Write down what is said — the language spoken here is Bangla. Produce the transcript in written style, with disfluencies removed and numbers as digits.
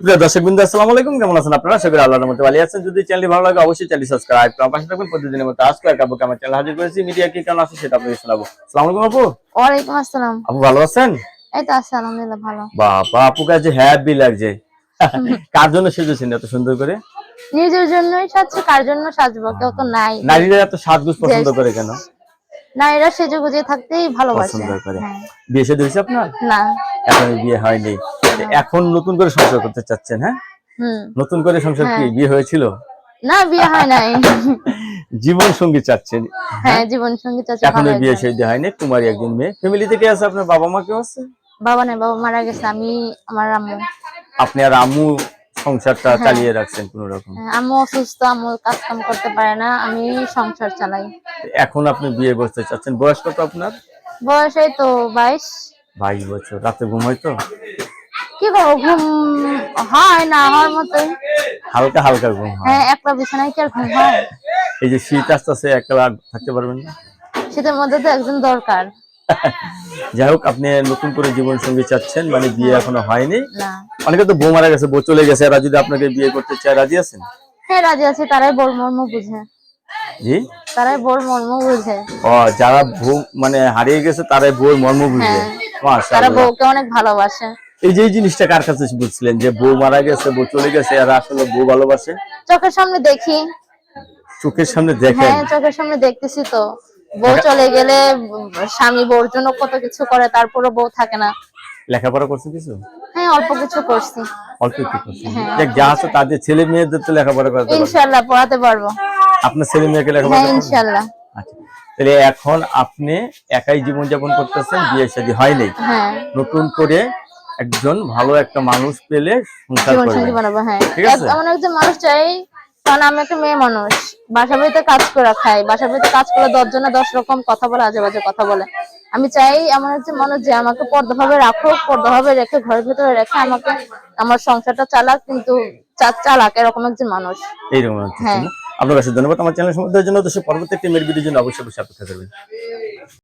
প্রিয় দর্শকবৃন্দ, আসসালামু আলাইকুম। কেমন আছেন আপনারা? আশা করি আল্লাহর রহমতে ভালো আছেন। যদি চ্যানেলটি ভালো লাগে অবশ্যই চ্যানেলটি সাবস্ক্রাইব করে পাশে থাকবেন। প্রতিদিনের মতো আজকে এক আপুকে আমার চ্যানেল হাজির করেছি। মিডিয়া কি কেমন আছে সেটা আপনাকে শোনাবো। আসসালামু আলাইকুম আপু। ওয়ালাইকুম আসসালাম। আপু ভালো আছেন? এই তো আছি আলহামদুলিল্লাহ ভালো। বাবা, আপুকে আজ হ্যাপি লাগছে। কার জন্য সেজেছেন এত সুন্দর করে? নিজের জন্যই সাজছি, কার জন্য সাজবো? কেউ তো নাই। নারীরা এত সাজগোজ পছন্দ করে কেন? নারীরা সেজে গুজে থাকতেই ভালোবাসে। পছন্দ করে। হ্যাঁ। বিয়ে শাদী হয়েছে আপনার? না। এখন বিয়ে হয়নি। এখন নতুন করে সংসার করতে চাচ্ছেন? হ্যাঁ, নতুন করে সংসার কি বিয়ে হয়েছিল? না, বিয়ে হয় নাই। জীবন সঙ্গী চাচ্ছেন? হ্যাঁ, জীবন সঙ্গী চাচ্ছি। এখনো বিয়ে শাদী হয়নি, কুমারী একজন মেয়ে। ফ্যামিলি থেকে আছে, আপনার বাবা মা কেউ আছে? বাবা নাই, বাবা মারা গেছে। আমি আমার আম্মু। আপনি আর আম্মু সংসারটা চালিয়ে রাখছেন কোন রকম? আম্মু অসুস্থ, আম্মু কাজ কাম করতে পারে না, আমি সংসার চালাই। এখন আপনি বিয়ে করতে চাচ্ছেন, বয়স কত আপনার? বয়স এই তো 22। 22 বছর। রাতে ঘুম হয় তো? কি করবো, ঘুম হয় না হওয়ার মতোই। হালকা হালকা ঘুম হয়? হ্যাঁ, একলা বিছানায় কি আর ঘুম হয়? এই যে শীত আসতেছে, একলা থাকতে পারবেন না? শীতের মধ্যে তো একজন দরকার। যাই হোক, আপনি নতুন করে জীবন সঙ্গী চাচ্ছেন, মানে বিয়ে এখনো হয়নি। না। অনেকে তো বউ মারা গেছে, বউ চলে গেছে, এরা যদি আপনাকে বিয়ে করতে চায় রাজি আছেন? হ্যাঁ, রাজি আছি। তারাই বোর মর্ম বুঝে। জি, তারাই বোর মর্ম বুঝে। ও, যারা বউ মানে হারিয়ে গেছে তারাই বউর মর্ম বুঝে। তারা মাশাআল্লাহ। বউকে অনেক ভালোবাসে। এই যে এই জিনিসটা কার কাছে বুঝছিলেন যে বউ মারা গেছে, বউ চলে গেছে, এরা আসলে বউ ভালোবাসে? চোখের সামনে দেখি। চোখের সামনে দেখেন? হ্যাঁ, চোখের সামনে দেখতেছি তো। বউ চলে গেলে স্বামী বউর জন্য কত কিছু করে, তারপরে বউ থাকে না। লেখাপড়া করছেন কিছু? হ্যাঁ, অল্প কিছু করছি। অল্প একটু করছেন? যা আছে তাদের ছেলে মেয়েদের তো লেখাপড়া করাতে পারবেন। ইনশাআল্লাহ পড়াতে পারবো। আপনার ছেলে মেয়েকে লেখাপড়া হ্যাঁ, করাতে পারবেন? ইনশাআল্লাহ। আচ্ছা, তাহলে এখন আপনি একাই জীবন যাপন করতেছেন, বিয়ে শাদী হয়নি। হ্যাঁ, নতুন করে একজন ভালো একটা মানুষ পেলে সংসার জীবন সঙ্গী করবেন, বানাবো। হ্যাঁ, ঠিক আছে? এমন একজন মানুষ চাই। কারণ আমি একটা মেয়ে মানুষ, বাসা বাড়িতে কাজ করে খাই। বাসা বাড়িতে কাজ করলে 10 জনে 10 রকম কথা বলে, আজে বাজে কথা বলে। আমি চাই এমন একজন মানুষ যে আমাকে পর্দাভাবে রাখুক, পর্দাভাবে রেখে ঘরের ভিতরে রেখে আমাকে আমার সংসারটা চালাক, কিন্তু চালাক এরকম একজন মানুষ। এইরকম হচ্ছে হ্যাঁ। না? আপনার কাছে ধন্যবাদ। আমার চ্যানেল সম্বন্ধে জন্য পরবর্তী একটি মেয়ের ভিডিওর জন্য অবশ্যই অপেক্ষা করবেন।